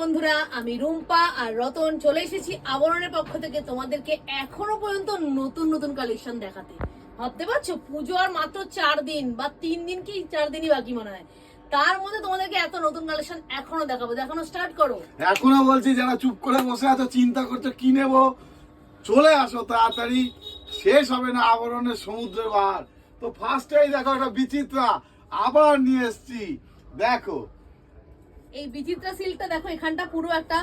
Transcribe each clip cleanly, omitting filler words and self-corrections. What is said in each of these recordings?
বন্ধুরা, আমি রুম্পা আর রতন চলে এসেছি আবরণের পক্ষ থেকে তোমাদেরকে এখনো পর্যন্ত নতুন নতুন কালেকশন দেখাতে। ভাবতে পারছো, পুজো আর মাত্র 4 দিন বা 3 দিন কি 4 দিনই বাকি মনে হয়, তার মধ্যে তোমাদেরকে এত নতুন কালেকশন এখনো দেখাবো। দেখানো স্টার্ট করো। এখনো বলছি, যারা চুপ করে বসে আছো, চিন্তা করছো কি নেবো, চলে আসো তাড়াতাড়ি, শেষ হবে না আবরণের সমুদ্রের বাহার। তো ফার্স্টেই দেখো একটা বিচিত্রা আবার নিয়ে এসছি। দেখো এই বিচিত্রা সিল্কটা দেখো, এখানটা পুরো একটা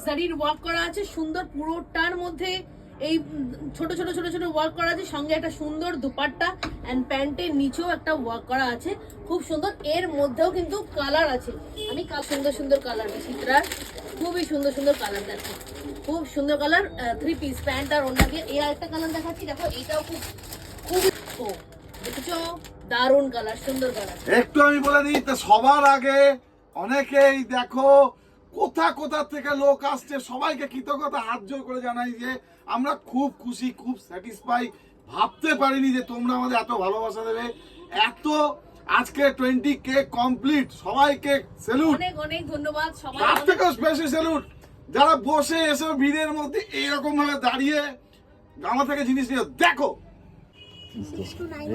জারির ওয়ার্ক করা আছে সুন্দর, পুরোটার মধ্যে এই ছোট ছোট ছোট ছোট ওয়ার্ক করা আছে, সঙ্গে একটা সুন্দর দুপাট্টা এন্ড প্যান্টের নিচেও একটা ওয়ার্ক করা আছে, খুব সুন্দর। এর মধ্যেও কিন্তু কালার আছে, আমি সুন্দর সুন্দর কালার বিচিত্রার, খুবই সুন্দর সুন্দর কালার দেখো, খুব সুন্দর কালার। 3 পিস প্যান্ট আর ওনা দিয়ে এই আরেকটা কালার দেখাচ্ছি, দেখো এটাও খুব খুব দেখছো, দারুণ কালার, সুন্দর কালার। একটু আমি বলে দিই তো, সবার আগে অনেকেই দেখো কোথা কোথা থেকে লোক আসছে, সবাইকে কৃতজ্ঞতা হাত জোর করে জানাই যে আমরা খুব খুশি, খুব স্যাটিসফাই। ভাবতে পারিনি যে তোমরা আমাদের এত ভালোবাসা দেবে, এত আজকে 20K কমপ্লিট। সবাইকে স্যালুট, অনেক অনেক ধন্যবাদ সবাই। তার থেকেও স্পেশাল স্যালুট যারা বসে এসে ভিড়ের মধ্যে এইরকম ভাবে দাঁড়িয়ে আমার থেকে জিনিস নিয়ে দেখো।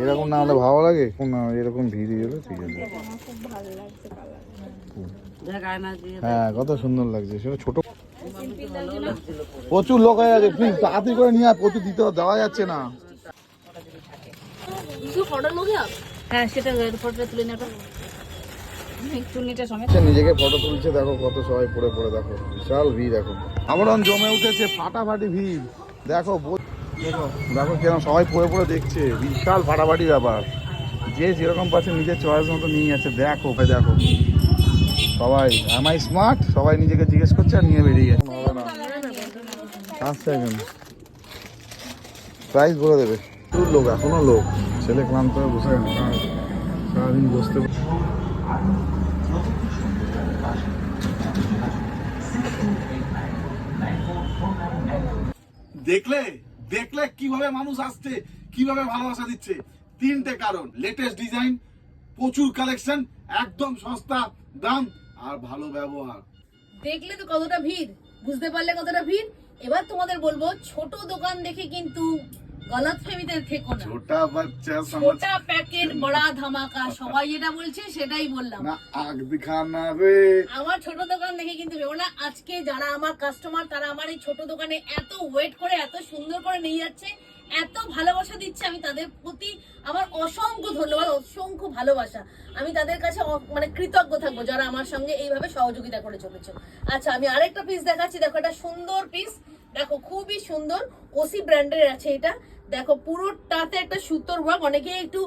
এরকম না হলে ভালো লাগে, কোন এরকম ভিড় হলে ঠিক আছে। হ্যাঁ, কত সুন্দর লাগছে সেটা। ছোট প্রচুর লোক হয়ে গেছে, প্লিজ তাড়াতাড়ি করে নিয়ে আয়, প্রচুর দিতে দেওয়া যাচ্ছে না। হ্যাঁ, সেটা ফটোটা তুলে নেবে। নিজেকে ফটো তুলছে, দেখো কত সবাই পড়ে পড়ে, দেখো বিশাল ভিড় এখন। আবরণ জমে উঠেছে, ফাটাফাটি ভিড়। দেখো দেখো কেন সবাই পড়ে পড়ে দেখছে, বিশাল ফাটাফাটি ব্যাপার। যে যেরকম পাচ্ছে নিজের চয়েস মতো নিয়ে যাচ্ছে। দেখো ভাই, দেখো সবাই আমায় স্মার্ট, সবাই নিজেকে জিজ্ঞেস করছে আর নিয়ে বেরিয়ে যাচ্ছে। হবে না, আসছে এখন প্রাইস বলে দেবে। প্রচুর লোক, এখনো লোক, ছেলে ক্লান্ত হয়ে বসে সারাদিন বসতে। দেখলে দেখলে কিভাবে মানুষ আসছে, কিভাবে ভালোবাসা দিচ্ছে। 3টে কারণ: লেটেস্ট ডিজাইন, প্রচুর কালেকশন, একদম সস্তা দাম আর ভালো ব্যবহার। দেখলে তো কতটা ভিড়, বুঝতে পারলে কতটা ভিড়। এবার তোমাদের বলবো, ছোট দোকান দেখে কিন্তু গলত ফেমিতে থেকো না। ছোটা বাচ্চা ছোটা প্যাকেট বড়া ধামাকা, সবাই যেটা বলছে সেটাই বললাম না, আগ দিখানা রে। আমার ছোট দোকান দেখে কিন্তু ভেবো না। আজকে যারা আমার কাস্টমার, তারা আমার এই ছোট দোকানে এত ওয়েট করে, এত সুন্দর করে নিয়ে যাচ্ছে, এত ভালোবাসা দিচ্ছে, আমি তাদের প্রতি আমার অসংখ্য ধন্যবাদ, অসংখ্য ভালোবাসা। আমি তাদের কাছে মানে কৃতজ্ঞ থাকবো, যারা আমার সঙ্গে এইভাবে সহযোগিতা করে চলেছে। আচ্ছা, আমি আরেকটা পিস দেখাচ্ছি, দেখো এটা সুন্দর পিস, দেখো খুবই সুন্দর, ওসি ব্র্যান্ডের আছে এটা। দেখো পুরোটাতে একটা সুতোর ওয়ার্ক, অনেকে একটু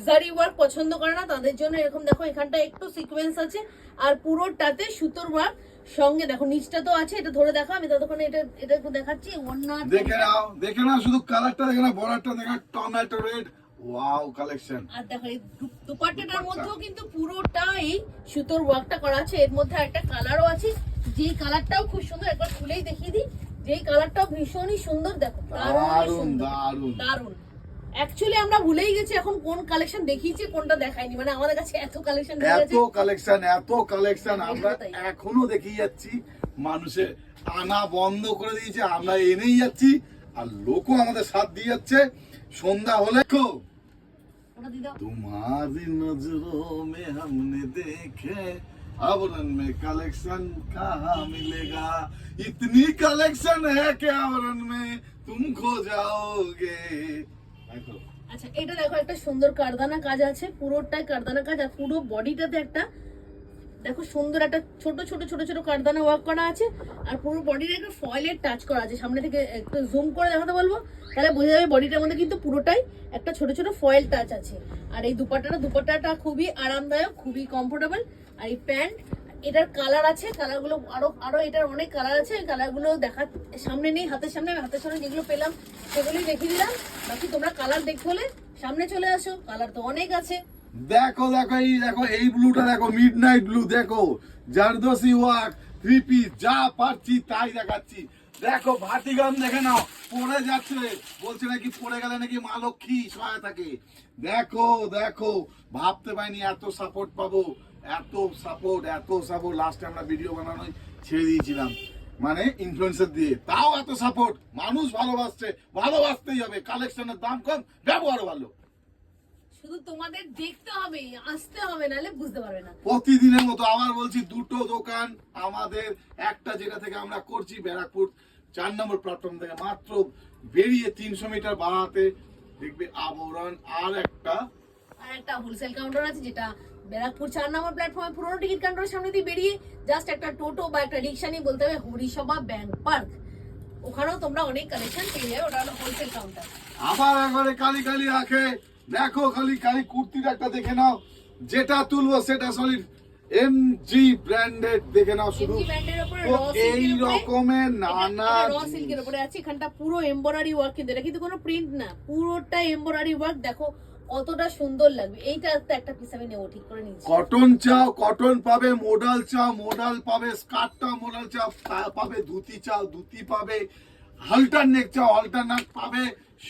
জারি ওয়ার্ক পছন্দ করে না, তাদের জন্য এরকম দেখো এখানটা একটু সিকোয়েন্স আছে, আর পুরোটাতে সুতোর ওয়ার্ক। সঙ্গে দেখো নিচটা তো আছে, এটা ধরে দেখো, আমি ততক্ষণে এটা একটু দেখাচ্ছি। দেখে নাও শুধু কালারটা দেখে না, বর্ডারটা দেখা, টমেটো রেড, ওয়াও কালেকশন। আর দেখো এই দুপাট্টাটার মধ্যেও কিন্তু পুরোটাই সুতোর ওয়ার্কটা করা আছে। এর মধ্যে একটা কালারও আছে, যেই কালারটাও খুব সুন্দর, একবার খুলেই দেখিয়ে দিই। যেই কালারটাও ভীষণই সুন্দর, দেখো দারুণ দারুণ দারুণ। অ্যাকচুয়ালি আমরা ভুলেই গেছি এখন কোন কালেকশন দেখিয়েছি, কোনটা দেখাইনি। মানে আমাদের কাছে এত কালেকশন এত কালেকশন আমরা এখনো দেখিয়ে যাচ্ছি। মানুষের আনা বন্ধ করে দিয়েছে, আমরা এনেই যাচ্ছি, আর লোকও আমাদের সাথ দিয়ে যাচ্ছে। সন্ধ্যা হলে तुम्हारी नजरों में हमने देखे आवरण में कलेक्शन कहाँ मिलेगा, इतनी कलेक्शन है कि आवरण में तुम खो जाओगे। আচ্ছা, এটা দেখো একটা সুন্দর কারদানা কাজ আছে, পুরোটাই কারদানা কাজ, আর পুরো বডিটাতে একটা দেখো সুন্দর একটা ছোট ছোট ছোট ছোট কারদানা ওয়ার্ক করা আছে, আর পুরো বডিতে একটা ফয়েলের টাচ করা আছে। সামনে থেকে একটু জুম করে দেখাতে বলবো, তাহলে বোঝা যাবে বডিটার মধ্যে কিন্তু পুরোটাই একটা ছোট ছোট ফয়েল টাচ আছে। আর এই দুপাট্টাটা খুবই আরামদায়ক, খুবই কমফোর্টেবল। আর এই প্যান্ট, এটার কালার আছে, কালারগুলো আরো এটার অনেক কালার আছে। ওই কালারগুলো দেখার সামনে নেই, হাতের সামনে যেগুলো পেলাম সেগুলোই দেখিয়ে দিলাম। বাকি তোমরা কালার দেখতে হলে সামনে চলে আসো, কালার তো অনেক আছে। দেখো এই ব্লুটা দেখো, মিডনাইট ব্লু, দেখো জারদোসি ওয়ার্ক, 3 পিস, যা পারছি তাই দেখাচ্ছি। দেখো ভাটিগান দেখে নাও, পড়ে যাচ্ছে, বলছে নাকি পড়ে গেলে নাকি মা লক্ষ্মী সহায় থাকে। দেখো দেখো, ভাবতে পারিনি এত সাপোর্ট পাবো, এত সাপোর্ট। লাস্টে আমরা ভিডিও বানানোর ছেড়ে দিয়েছিলাম, মানে ইনফ্লুয়েন্সার দিয়ে, তাও এত সাপোর্ট, মানুষ ভালোবাসছে, ভালোবাসতেই হবে। কালেকশনের দাম কম, ব্যবহার ভালো। শুধু তোমাদের দেখতে হবে, আসতে হবে, নাহলে বুঝতে পারবে না। প্রতিদিনের মতো আবার বলছি, দুটো দোকান আমাদের, একটা যেটা থেকে আমরা করছি ব্যারাকপুর 4 নম্বর প্ল্যাটফর্ম থেকে মাত্র বেরিয়ে 300 মিটার বাড়াতে দেখবে আবরণ, আর একটা হোলসেল কাউন্টার আছে যেটা ব্যারাকপুর 4 নম্বর প্ল্যাটফর্মে পুরোনো টিকিট কাউন্টারের সামনে দিয়ে বেরিয়ে জাস্ট একটা টোটো বা একটা রিক্সা নিয়ে বলতে হবে হরিসভা ব্যাংক পার্ক, ওখানেও তোমরা অনেক কালেকশন পেয়ে যাবে। ওটা হলো হোলসেল কাউন্টার। আবার একবারে কালি কালি রাখে, দেখো খালি কালি কুর্তিটা একটা দেখে নাও, যেটা তুলবো সেটা সলিড এমজি ব্র্যান্ডেড, দেখে নাও শুধু। এমজি ব্র্যান্ডের উপরে তো র এই সিল্কের উপরে, রকমের নানা র সিল্কের উপরে আছে। এখানটা পুরো এমব্রয়ডারি ওয়ার্ক, কিন্তু এটা কিন্তু কোনো প্রিন্ট না, পুরোটা এমব্রয়ডারি ওয়ার্ক। দেখো কতটা সুন্দর লাগবে। এইটা একটা পিস আমি নেবো, ঠিক করে নিচ্ছি। কটন চাও কটন পাবে, মোডাল চাও মোডাল পাবে, স্কার্টটা মোডাল চাও পাবে, ধুতি চাও ধুতি পাবে, হাল্টার নেক চাও হাল্টার নেক পাবে,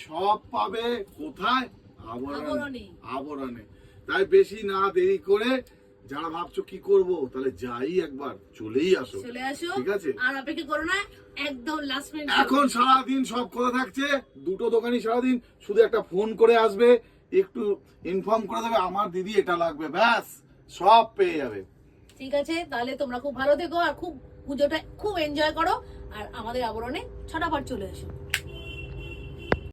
সব পাবে। কোথায়? আবরণে। আবরণে। তাই বেশি না দেরি করে, যারা ভাবছো কি করব, তাহলে যাই একবার, চলেই আসো, চলে আসো, ঠিক আছে? আর অপেক্ষা করো না, একদম লাস্ট মিনিট। এখন সারাদিন সব খোলা থাকছে, দুটো দোকানই সারাদিন, শুধু একটা ফোন করে আসবে, একটু ইনফর্ম করে দেবে আমার দিদি এটা লাগবে, ব্যাস সব পেয়ে যাবে। ঠিক আছে, তাহলে তোমরা খুব ভালো থেকো আর খুব পুজোটা খুব এনজয় করো, আর আমাদের আবরণে ছটাফট চলে এসো।